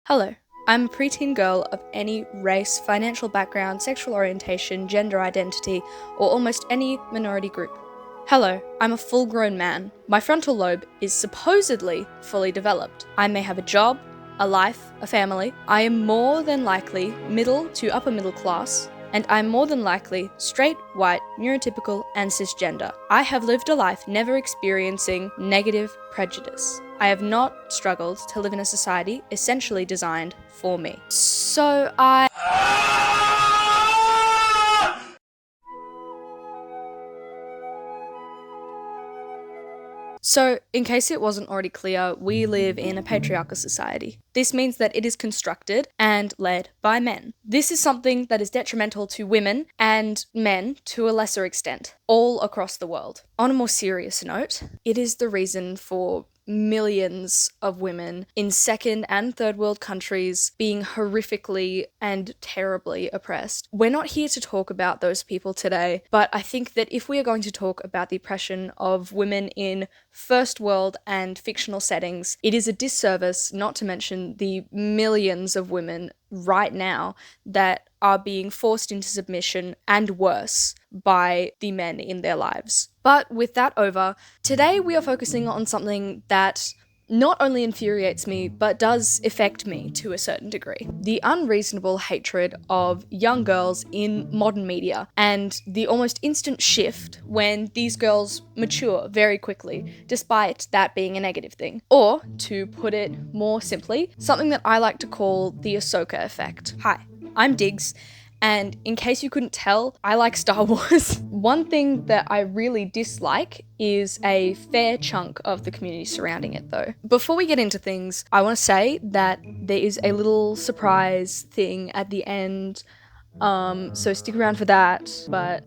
Hello, I'm a preteen girl of any race, financial background, sexual orientation, gender identity, or almost any minority group. Hello, I'm a full-grown man. My frontal lobe is supposedly fully developed. I may have a job, a life, a family. I am more than likely middle to upper middle class, and I'm more than likely straight, white, neurotypical, and cisgender. I have lived a life never experiencing negative prejudice. I have not struggled to live in a society essentially designed for me. So, in case it wasn't already clear, we live in a patriarchal society. This means that it is constructed and led by men. This is something that is detrimental to women and men to a lesser extent, all across the world. On a more serious note, it is the reason for millions of women in second and third world countries being horrifically and terribly oppressed. We're not here to talk about those people today, but I think that if we are going to talk about the oppression of women in first world and fictional settings, it is a disservice not to mention the millions of women right now that are being forced into submission and worse by the men in their lives. But with that over, today we are focusing on something that not only infuriates me, but does affect me to a certain degree. The unreasonable hatred of young girls in modern media, and the almost instant shift when these girls mature very quickly, despite that being a negative thing. Or, to put it more simply, something that I like to call the Ahsoka effect. Hi, I'm Diggs, and in case you couldn't tell, I like Star Wars. One thing that I really dislike is a fair chunk of the community surrounding it, though. Before we get into things, I want to say that there is a little surprise thing at the end, so stick around for that, but,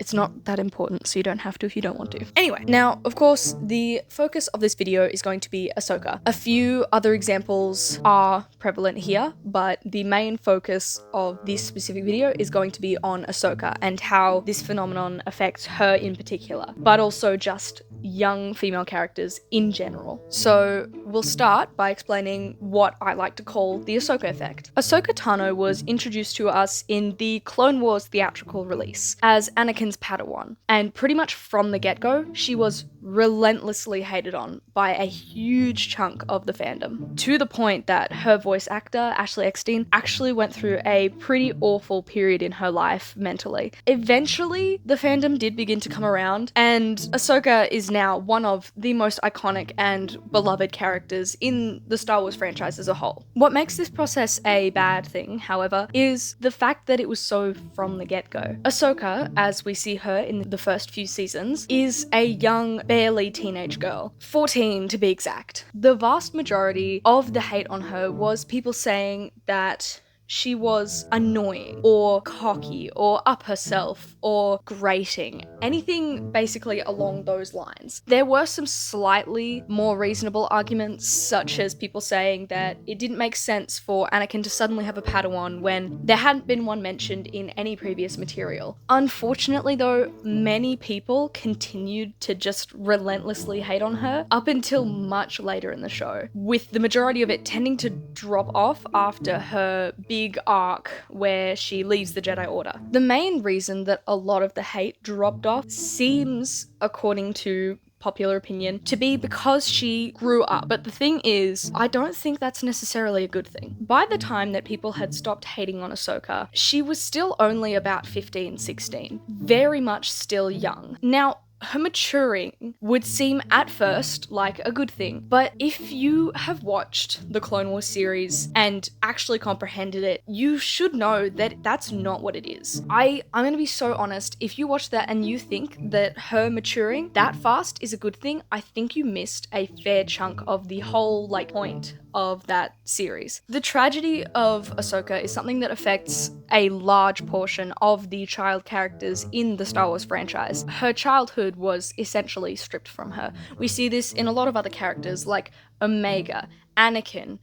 it's not that important, so you don't have to if you don't want to. Anyway, now, of course, the focus of this video is going to be Ahsoka. A few other examples are prevalent here, but the main focus of this specific video is going to be on Ahsoka and how this phenomenon affects her in particular, but also just young female characters in general. So we'll start by explaining what I like to call the Ahsoka effect. Ahsoka Tano was introduced to us in the Clone Wars theatrical release as Anakin's Padawan, and pretty much from the get-go, she was relentlessly hated on by a huge chunk of the fandom, to the point that her voice actor, Ashley Eckstein, actually went through a pretty awful period in her life mentally. Eventually, the fandom did begin to come around, and Ahsoka is now one of the most iconic and beloved characters in the Star Wars franchise as a whole. What makes this process a bad thing, however, is the fact that it was so from the get-go. Ahsoka, as we see her in the first few seasons, is a young, barely teenage girl, 14 to be exact. The vast majority of the hate on her was people saying that she was annoying or cocky or up herself or grating. Anything basically along those lines. There were some slightly more reasonable arguments, such as people saying that it didn't make sense for Anakin to suddenly have a Padawan when there hadn't been one mentioned in any previous material. Unfortunately though, many people continued to just relentlessly hate on her up until much later in the show, with the majority of it tending to drop off after her big arc where she leaves the Jedi Order. The main reason that a lot of the hate dropped off seems, according to popular opinion, to be because she grew up. But the thing is, I don't think that's necessarily a good thing. By the time that people had stopped hating on Ahsoka, she was still only about 15, 16. Very much still young. Now, her maturing would seem at first like a good thing, but if you have watched the Clone Wars series and actually comprehended it, you should know that that's not what it is. I'm gonna be so honest, if you watch that and you think that her maturing that fast is a good thing, I think you missed a fair chunk of the whole, point of that series. The tragedy of Ahsoka is something that affects a large portion of the child characters in the Star Wars franchise. Her childhood was essentially stripped from her. We see this in a lot of other characters like Omega, Anakin,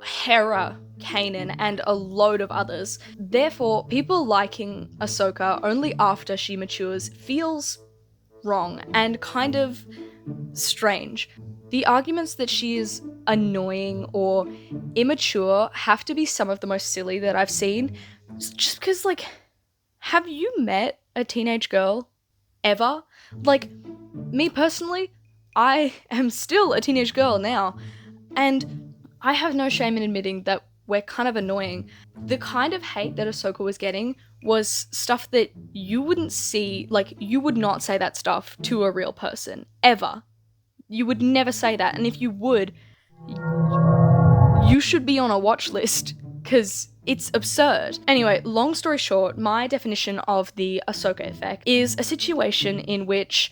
Hera, Kanan, and a load of others. Therefore, people liking Ahsoka only after she matures feels wrong and kind of strange. The arguments that she is annoying or immature have to be some of the most silly that I've seen. Just because, like, have you met a teenage girl ever? Like, me personally, I am still a teenage girl now, and I have no shame in admitting that we're kind of annoying. The kind of hate that Ahsoka was getting was stuff that you wouldn't see, like, you would not say that stuff to a real person, ever. You would never say that, and if you would, you should be on a watch list, because it's absurd. Anyway, long story short, my definition of the Ahsoka effect is a situation in which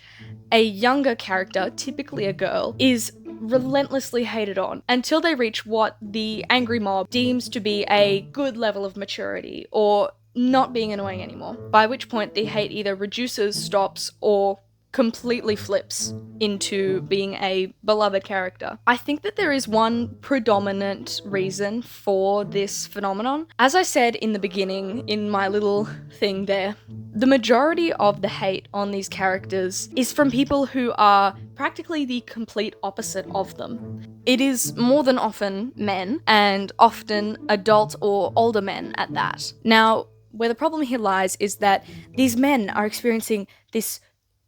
a younger character, typically a girl, is relentlessly hated on until they reach what the angry mob deems to be a good level of maturity or not being annoying anymore, by which point the hate either reduces, stops, or completely flips into being a beloved character. I think that there is one predominant reason for this phenomenon. As I said in the beginning, in my little thing there, the majority of the hate on these characters is from people who are practically the complete opposite of them. It is more than often men, and often adult or older men at that. Now, where the problem here lies is that these men are experiencing this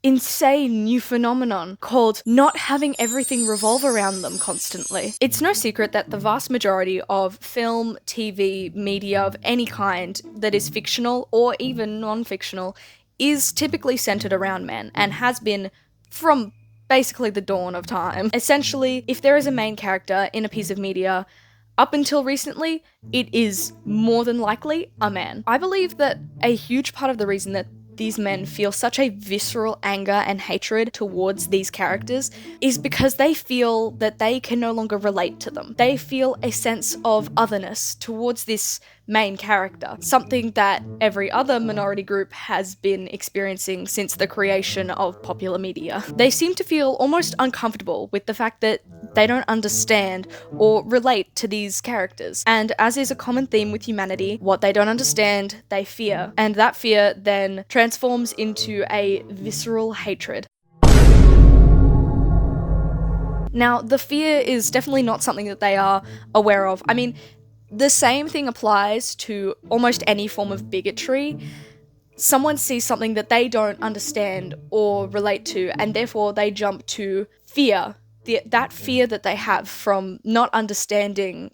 insane new phenomenon called not having everything revolve around them constantly. It's no secret that the vast majority of film, TV, media of any kind that is fictional or even non-fictional is typically centered around men and has been from basically the dawn of time. Essentially, if there is a main character in a piece of media, up until recently, it is more than likely a man. I believe that a huge part of the reason that these men feel such a visceral anger and hatred towards these characters is because they feel that they can no longer relate to them. They feel a sense of otherness towards this main character, something that every other minority group has been experiencing since the creation of popular media. They seem to feel almost uncomfortable with the fact that they don't understand or relate to these characters. And as is a common theme with humanity, what they don't understand, they fear. And that fear then transforms into a visceral hatred. Now, the fear is definitely not something that they are aware of. I mean, the same thing applies to almost any form of bigotry. Someone sees something that they don't understand or relate to, and therefore they jump to fear. That fear that they have from not understanding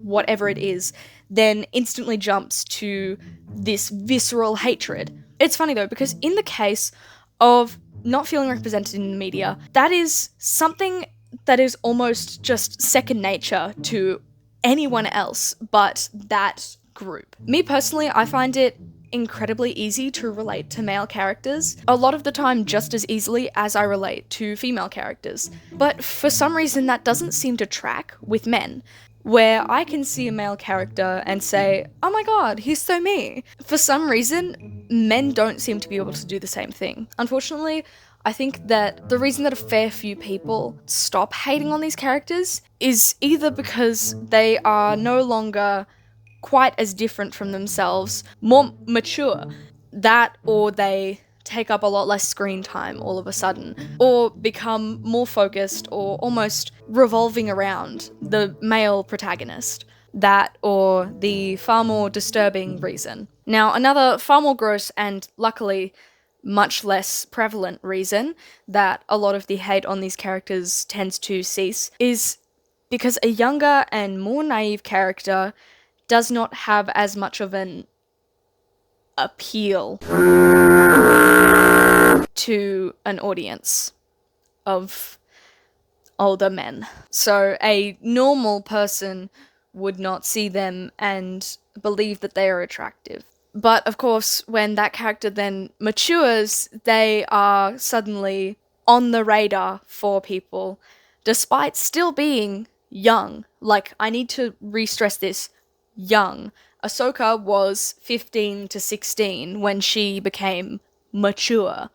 whatever it is, then instantly jumps to this visceral hatred. It's funny though, because in the case of not feeling represented in the media, that is something that is almost just second nature to anyone else but that group. Me personally, I find it incredibly easy to relate to male characters, a lot of the time just as easily as I relate to female characters. But for some reason that doesn't seem to track with men, where I can see a male character and say, oh my god, he's so me. For some reason, men don't seem to be able to do the same thing. Unfortunately, I think that the reason that a fair few people stop hating on these characters is either because they are no longer quite as different from themselves, more mature, that or they take up a lot less screen time all of a sudden, or become more focused or almost revolving around the male protagonist. That or the far more disturbing reason. Now, another far more gross and luckily much less prevalent reason that a lot of the hate on these characters tends to cease is because a younger and more naive character does not have as much of an appeal to an audience of older men. So a normal person would not see them and believe that they are attractive. But of course, when that character then matures, they are suddenly on the radar for people, despite still being young. Like, I need to re-stress this, young. Ahsoka was 15 to 16 when she became mature.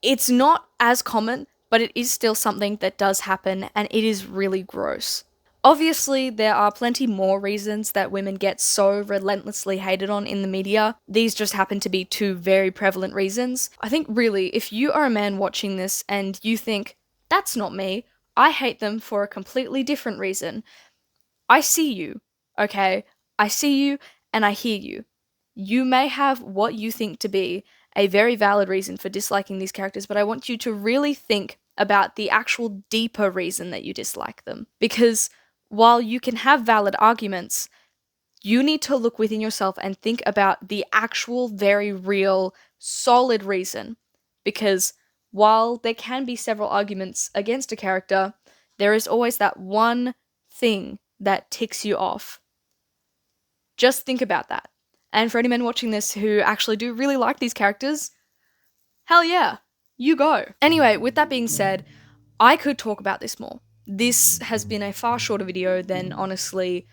It's not as common, but it is still something that does happen, and it is really gross. Obviously, there are plenty more reasons that women get so relentlessly hated on in the media. These just happen to be two very prevalent reasons. I think really, if you are a man watching this and you think, that's not me, I hate them for a completely different reason. I see you, okay? I see you and I hear you. You may have what you think to be a very valid reason for disliking these characters, but I want you to really think about the actual deeper reason that you dislike them. Because while you can have valid arguments, you need to look within yourself and think about the actual, very real, solid reason. Because while there can be several arguments against a character, there is always that one thing that ticks you off. Just think about that. And for any men watching this who actually do really like these characters, hell yeah, you go. Anyway, with that being said, I could talk about this more. This has been a far shorter video than honestly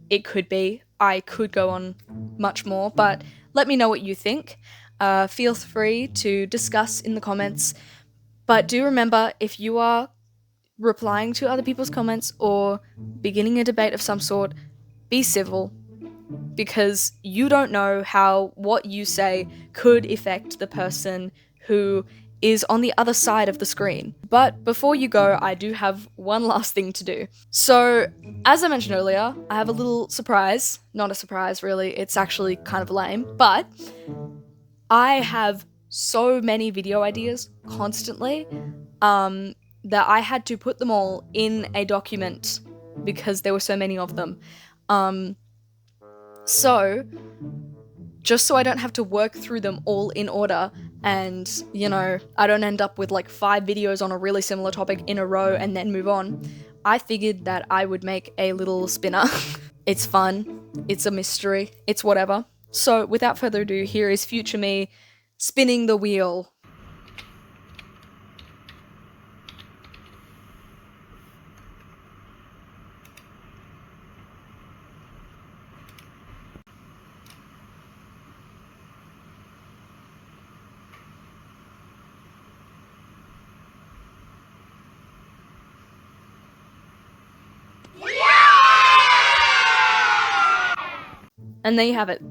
it could be. I could go on much more, but let me know what you think. Feel free to discuss in the comments. But do remember, if you are replying to other people's comments or beginning a debate of some sort, be civil, because you don't know how what you say could affect the person who is on the other side of the screen. But before you go, I do have one last thing to do. So, as I mentioned earlier, I have a little surprise. Not a surprise, really. It's actually kind of lame. But I have so many video ideas constantly that I had to put them all in a document because there were so many of them. So, just so I don't have to work through them all in order and, I don't end up with like 5 videos on a really similar topic in a row and then move on, I figured that I would make a little spinner. It's fun, it's a mystery, it's whatever. So without further ado, here is future me spinning the wheel. And there you have it.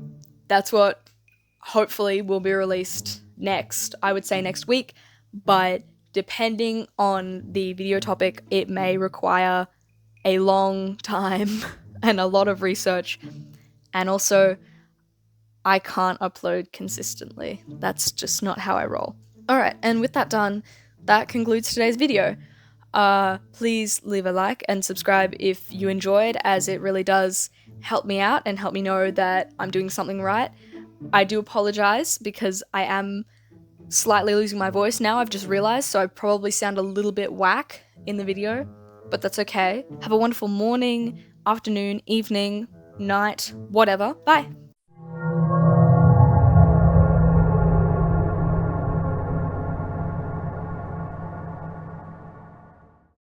That's what hopefully will be released next. I would say next week, but depending on the video topic, it may require a long time and a lot of research. And also, I can't upload consistently. That's just not how I roll. Alright, and with that done, that concludes today's video. Please leave a like and subscribe if you enjoyed, as it really does help me out and help me know that I'm doing something right. I do apologize because I am slightly losing my voice now, I've just realized, so I probably sound a little bit whack in the video, but that's okay. Have a wonderful morning, afternoon, evening, night, whatever. Bye!